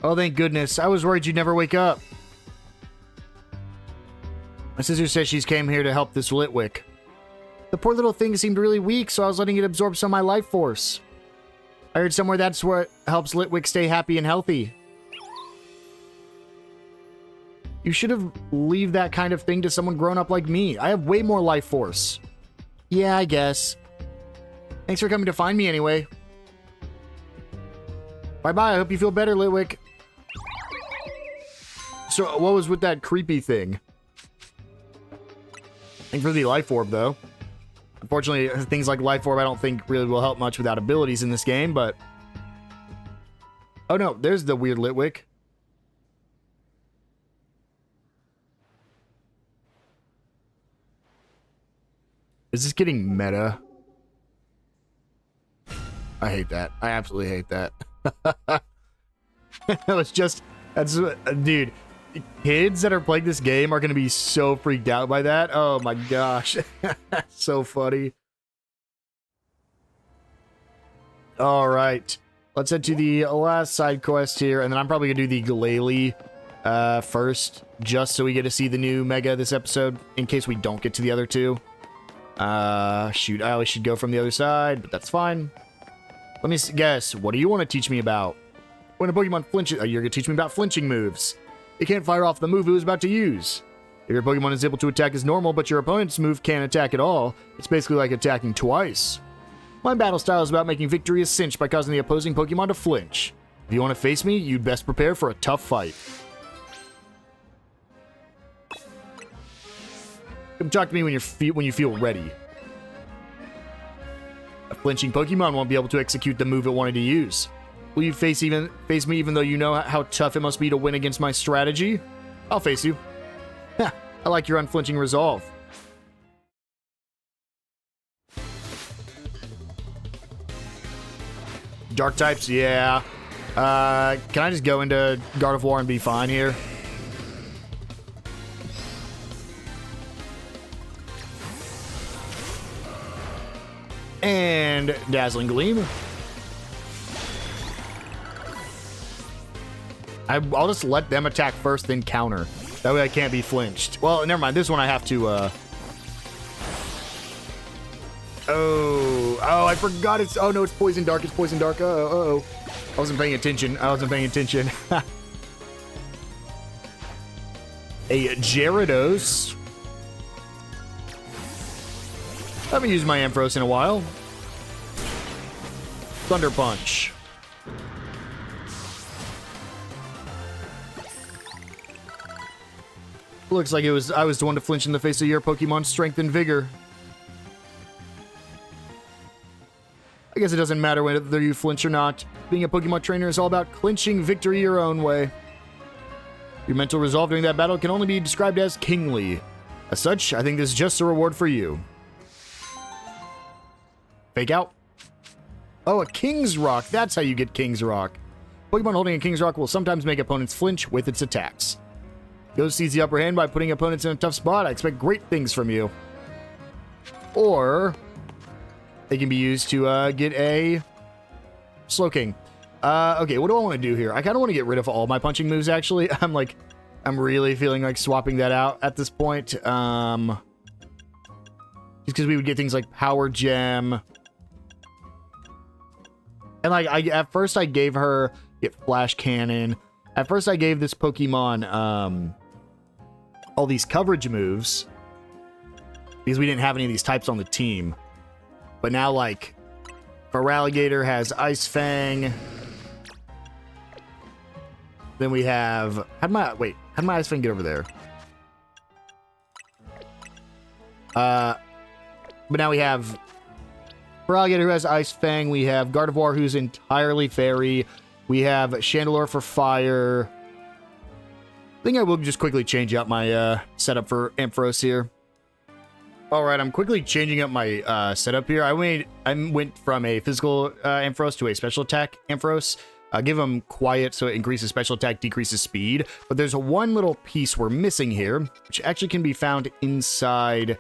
Oh, thank goodness. I was worried you'd never wake up. My sister says she's came here to help this Litwick. The poor little thing seemed really weak, so I was letting it absorb some of my life force. I heard somewhere that's what helps Litwick stay happy and healthy. You should have leave that kind of thing to someone grown up like me. I have way more life force. Yeah, I guess. Thanks for coming to find me anyway. Bye-bye. I hope you feel better, Litwick. So, what was with that creepy thing? Thanks for the life orb, though. Unfortunately, things like life orb I don't think really will help much without abilities in this game, but... Oh no, there's the weird Litwick. Is this getting meta? I hate that. I absolutely hate that. It's just... That's... Dude, kids that are playing this game are going to be so freaked out by that. Oh my gosh. So funny. Alright. let's head to the last side quest here, and then I'm probably gonna do the Glalie first, just so we get to see the new Mega this episode, in case we don't get to the other two. Shoot, I always should go from the other side, but that's fine. Let me guess, what do you want to teach me about? When a Pokemon flinches, you're gonna teach me about flinching moves. It can't fire off the move it was about to use. If your Pokemon is able to attack as normal, but your opponent's move can't attack at all, it's basically like attacking twice. My battle style is about making victory a cinch by causing the opposing Pokemon to flinch. If you want to face me, you'd best prepare for a tough fight. Come talk to me when you feel ready. A flinching Pokemon won't be able to execute the move it wanted to use. Will you face me even though you know how tough it must be to win against my strategy? I'll face you. I like your unflinching resolve. Dark types, yeah. Can I just go into Gardevoir and be fine here? And Dazzling Gleam. I'll just let them attack first, then counter. That way I can't be flinched. Well, never mind. This one I have to, Oh, I forgot it's... Oh, no, it's Poison Dark. It's Poison Dark. Uh-oh. I wasn't paying attention. A Gyarados. I haven't used my Ampharos in a while. Thunder Punch. Looks like I was the one to flinch in the face of your Pokemon's strength and vigor. I guess it doesn't matter whether you flinch or not. Being a Pokemon trainer is all about clinching victory your own way. Your mental resolve during that battle can only be described as kingly. As such, I think this is just a reward for you. Fake out. Oh, a King's Rock. That's how you get King's Rock. Pokemon holding a King's Rock will sometimes make opponents flinch with its attacks. Ghost sees the upper hand by putting opponents in a tough spot. I expect great things from you. Or they can be used to get a Slowking. Okay, what do I want to do here? I kind of want to get rid of all my punching moves, actually. I'm really feeling like swapping that out at this point. Just because we would get things like Power Gem. And like, at first I gave her get Flash Cannon. At first I gave this Pokemon all these coverage moves because we didn't have any of these types on the team. But now, like, Feraligatr has Ice Fang. Then we have... How'd my Ice Fang get over there? But now we have Feraligatr who has Ice Fang. We have Gardevoir who's entirely Fairy. We have Chandelure for Fire. I think I will just quickly change out my setup for Ampharos here. Alright, I'm quickly changing up my setup here. I went from a physical Ampharos to a special attack Ampharos. Give him quiet so it increases special attack, decreases speed. But there's one little piece we're missing here, which actually can be found inside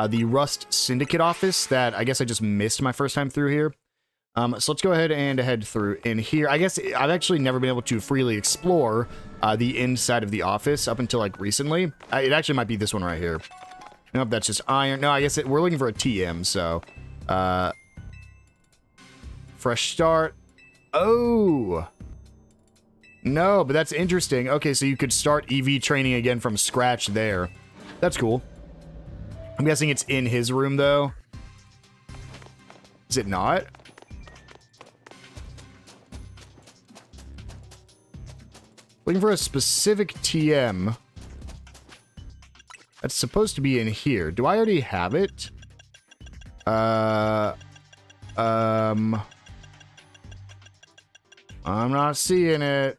the Rust Syndicate office that I guess I just missed my first time through here. So let's go ahead and head through in here. I guess I've actually never been able to freely explore the inside of the office up until like recently. It actually might be this one right here. Nope, that's just iron. No, I guess we're looking for a TM, so... fresh start. Oh! No, but that's interesting. Okay, so you could start EV training again from scratch there. That's cool. I'm guessing it's in his room, though. Is it not? Looking for a specific TM. That's supposed to be in here. Do I already have it? I'm not seeing it.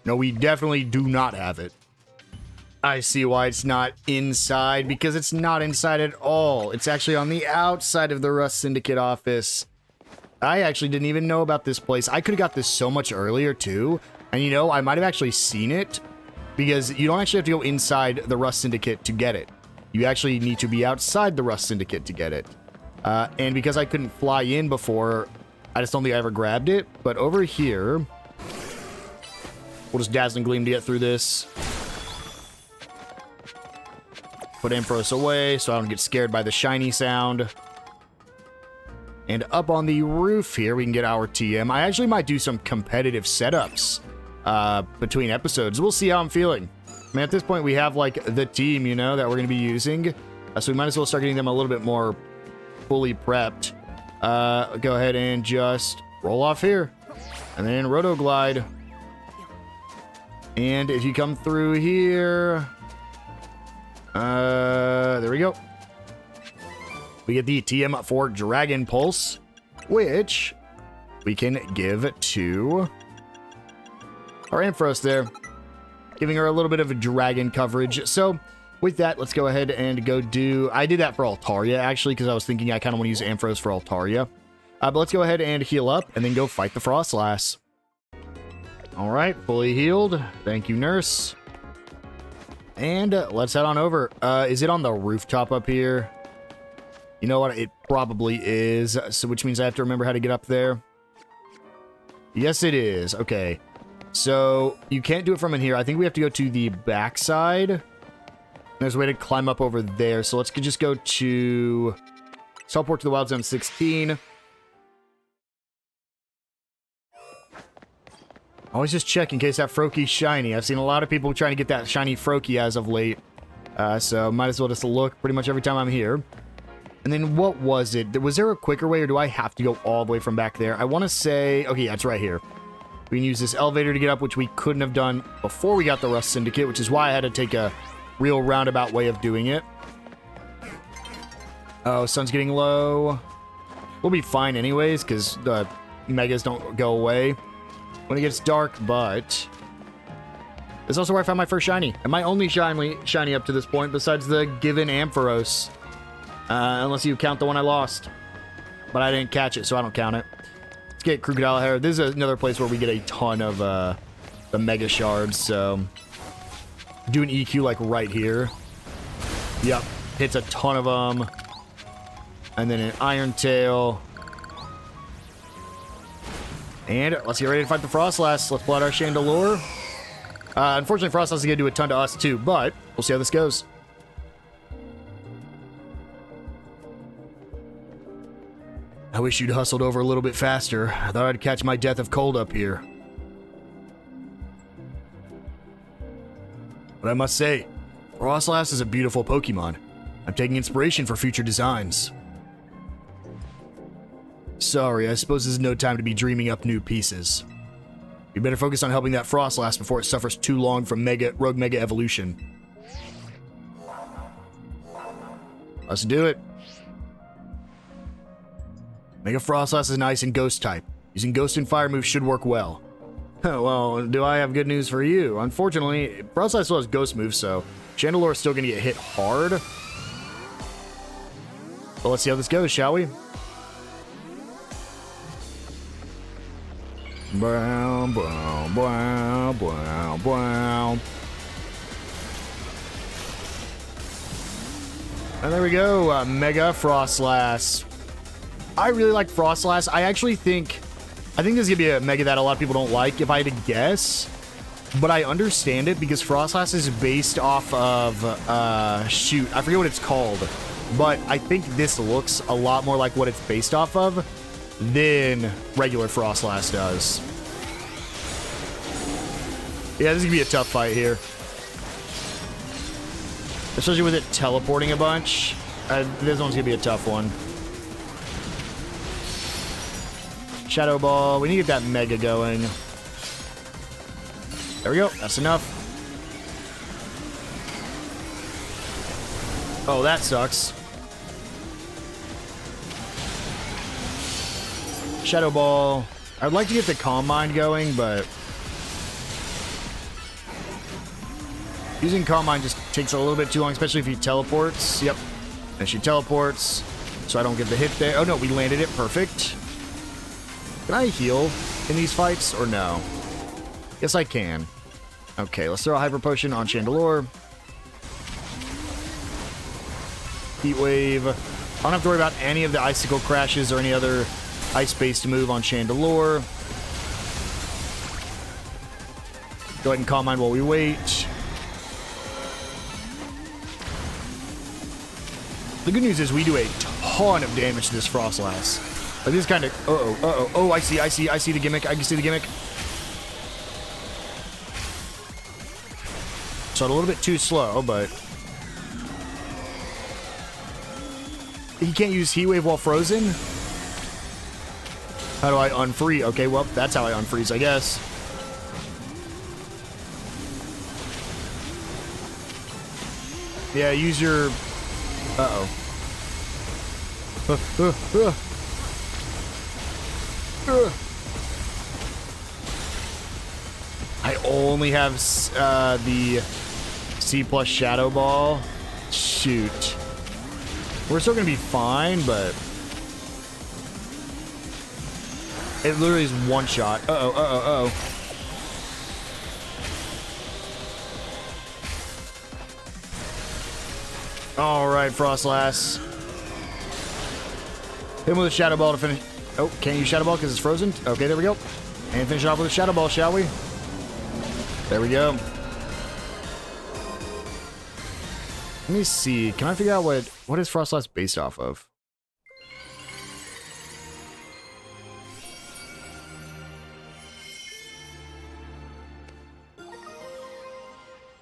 No, we definitely do not have it. I see why it's not inside, because it's not inside at all. It's actually on the outside of the Rust Syndicate office. I actually didn't even know about this place. I could have got this so much earlier, too. And, you know, I might have actually seen it, because you don't actually have to go inside the Rust Syndicate to get it. You actually need to be outside the Rust Syndicate to get it. And because I couldn't fly in before, I just don't think I ever grabbed it. But over here, we'll just Dazzling Gleam to get through this. Put Ampharos away so I don't get scared by the shiny sound. And up on the roof here, we can get our TM. I actually might do some competitive setups between episodes. We'll see how I'm feeling. I mean, at this point, we have, like, the team, you know, that we're going to be using. So we might as well start getting them a little bit more fully prepped. Go ahead and just roll off here. And then Rotoglide. And if you come through here... there we go. We get the TM for Dragon Pulse, which we can give to our Ampharos there, giving her a little bit of a dragon coverage. So with that, let's go ahead and go do... I did that for Altaria, actually, because I was thinking I kind of want to use Ampharos for Altaria. But let's go ahead and heal up and then go fight the Frostlass. All right, fully healed. Thank you, nurse. And let's head on over. Is it on the rooftop up here? You know what? It probably is. So, which means I have to remember how to get up there. Yes, it is. Okay. So, you can't do it from in here. I think we have to go to the backside. There's a way to climb up over there. So, let's just go to... Teleport to the Wild Zone 16. Always just check in case that Froakie's shiny. I've seen a lot of people trying to get that shiny Froakie as of late. So might as well just look pretty much every time I'm here. And then what was it? Was there a quicker way or do I have to go all the way from back there? I want to say... Okay, yeah, it's right here. We can use this elevator to get up, which we couldn't have done before we got the Rust Syndicate, which is why I had to take a real roundabout way of doing it. Oh, sun's getting low. We'll be fine anyways, because the Megas don't go away when it gets dark, but this is also where I found my first shiny. And my only shiny up to this point, besides the given Ampharos. Unless you count the one I lost. But I didn't catch it, so I don't count it. Let's get Crocodile Hair. This is another place where we get a ton of the Mega Shards, so... Do an EQ, like, right here. Yep. Hits a ton of them. And then an Iron Tail. And let's get ready to fight the Frostlass. Let's pull out our Chandelure. Unfortunately, Frostlass is going to do a ton to us too, but we'll see how this goes. I wish you'd hustled over a little bit faster. I thought I'd catch my death of cold up here. But I must say, Frostlass is a beautiful Pokemon. I'm taking inspiration for future designs. Sorry, I suppose this is no time to be dreaming up new pieces. We better focus on helping that Frostlass before it suffers too long from Rogue Mega Evolution. Let's do it. Mega Frostlass is nice and Ghost type. Using Ghost and Fire moves should work well. Well, do I have good news for you? Unfortunately, Frostlass still has Ghost moves, so Chandelure is still going to get hit hard. But let's see how this goes, shall we? Brown, brown, brown, brown, brown. And there we go, Mega Frostlass. I really like Frostlass. I think this is gonna be a Mega that a lot of people don't like, if I had to guess. But I understand it because Frostlass is based off of, shoot, I forget what it's called. But I think this looks a lot more like what it's based off of than regular Frostlass does. Yeah, this is gonna be a tough fight here. Especially with it teleporting a bunch. This one's gonna be a tough one. Shadow Ball. We need to get that Mega going. There we go. That's enough. Oh, that sucks. Shadow Ball. I'd like to get the Calm Mind going, but using Calm Mind just takes a little bit too long, especially if he teleports. Yep. And she teleports, so I don't get the hit there. Oh, no, we landed it. Perfect. Can I heal in these fights, or no? Yes, I can. Okay, let's throw a Hyper Potion on Chandelure. Heat Wave. I don't have to worry about any of the icicle crashes or any other ice-based move on Chandelure. Go ahead and Calm Mind while we wait. The good news is we do a ton of damage to this Frostlass. Like this kind of... Oh, I see the gimmick. I can see the gimmick. So a little bit too slow, but... He can't use Heat Wave while frozen? How do I unfreeze? Okay, well, that's how I unfreeze, I guess. Yeah, use your... Uh-oh. I only have the C plus Shadow Ball. Shoot. We're still gonna be fine, but... It literally is one shot. Uh-oh. Alright, Frostlass. Hit him with a Shadow Ball to finish... Oh, can't use Shadow Ball because it's frozen? Okay, there we go. And finish it off with a Shadow Ball, shall we? There we go. Let me see. Can I figure out what is Frostlass based off of?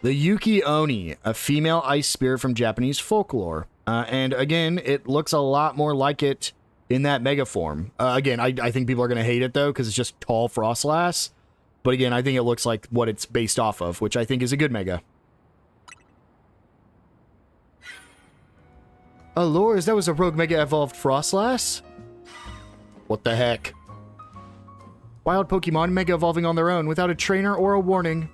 The Yuki Oni, a female ice spirit from Japanese folklore. And again, it looks a lot more like it in that mega form. Again, I think people are going to hate it, though, because it's just tall Frostlass. But again, I think it looks like what it's based off of, which I think is a good mega. Allures, that was a rogue mega evolved Frostlass? What the heck? Wild Pokemon mega evolving on their own without a trainer or a warning.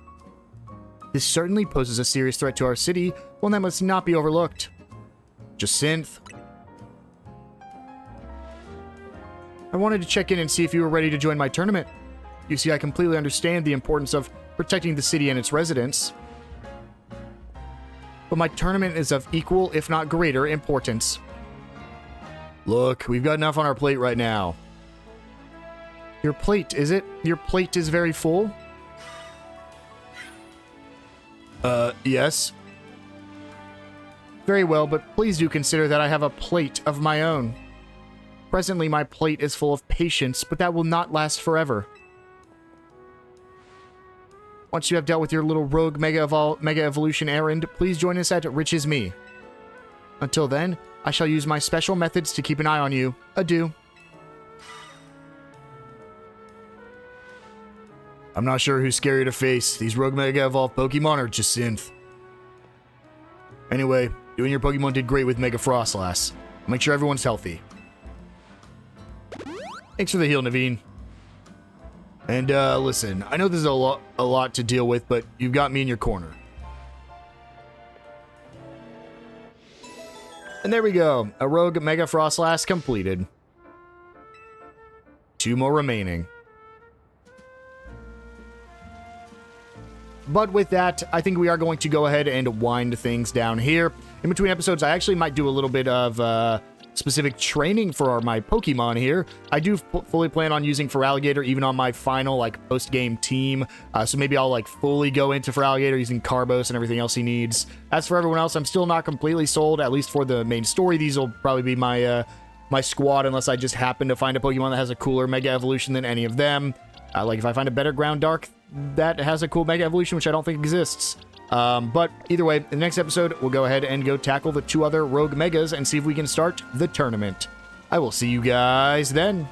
This certainly poses a serious threat to our city, one that must not be overlooked. Jacinth. I wanted to check in and see if you were ready to join my tournament. You see, I completely understand the importance of protecting the city and its residents. But my tournament is of equal, if not greater, importance. Look, we've got enough on our plate right now. Your plate, is it? Your plate is very full? Yes. Very well, but please do consider that I have a plate of my own. Presently, my plate is full of patience, but that will not last forever. Once you have dealt with your little rogue Mega Evolution errand, please join us at Rich is Me. Until then, I shall use my special methods to keep an eye on you. Adieu. I'm not sure who's scarier to face, these rogue Mega Evolved Pokemon or Jacinth. Anyway, you and your Pokemon did great with Mega Frostlass. I'll make sure everyone's healthy. Thanks for the heal, Naveen. And, listen, I know this is a lot to deal with, but you've got me in your corner. And there we go. A rogue Mega Frostlass completed. 2 more remaining. But with that, I think we are going to go ahead and wind things down here. In between episodes, I actually might do a little bit of specific training for my Pokemon here. I do fully plan on using Feraligatr even on my final post-game team. So maybe I'll fully go into Feraligatr using Carbos and everything else he needs. As for everyone else, I'm still not completely sold, at least for the main story. These will probably be my my squad unless I just happen to find a Pokemon that has a cooler Mega Evolution than any of them. If I find a better Ground Dark that has a cool Mega Evolution, which I don't think exists. But either way, in the next episode, we'll go ahead and go tackle the 2 other Rogue Megas and see if we can start the tournament. I will see you guys then.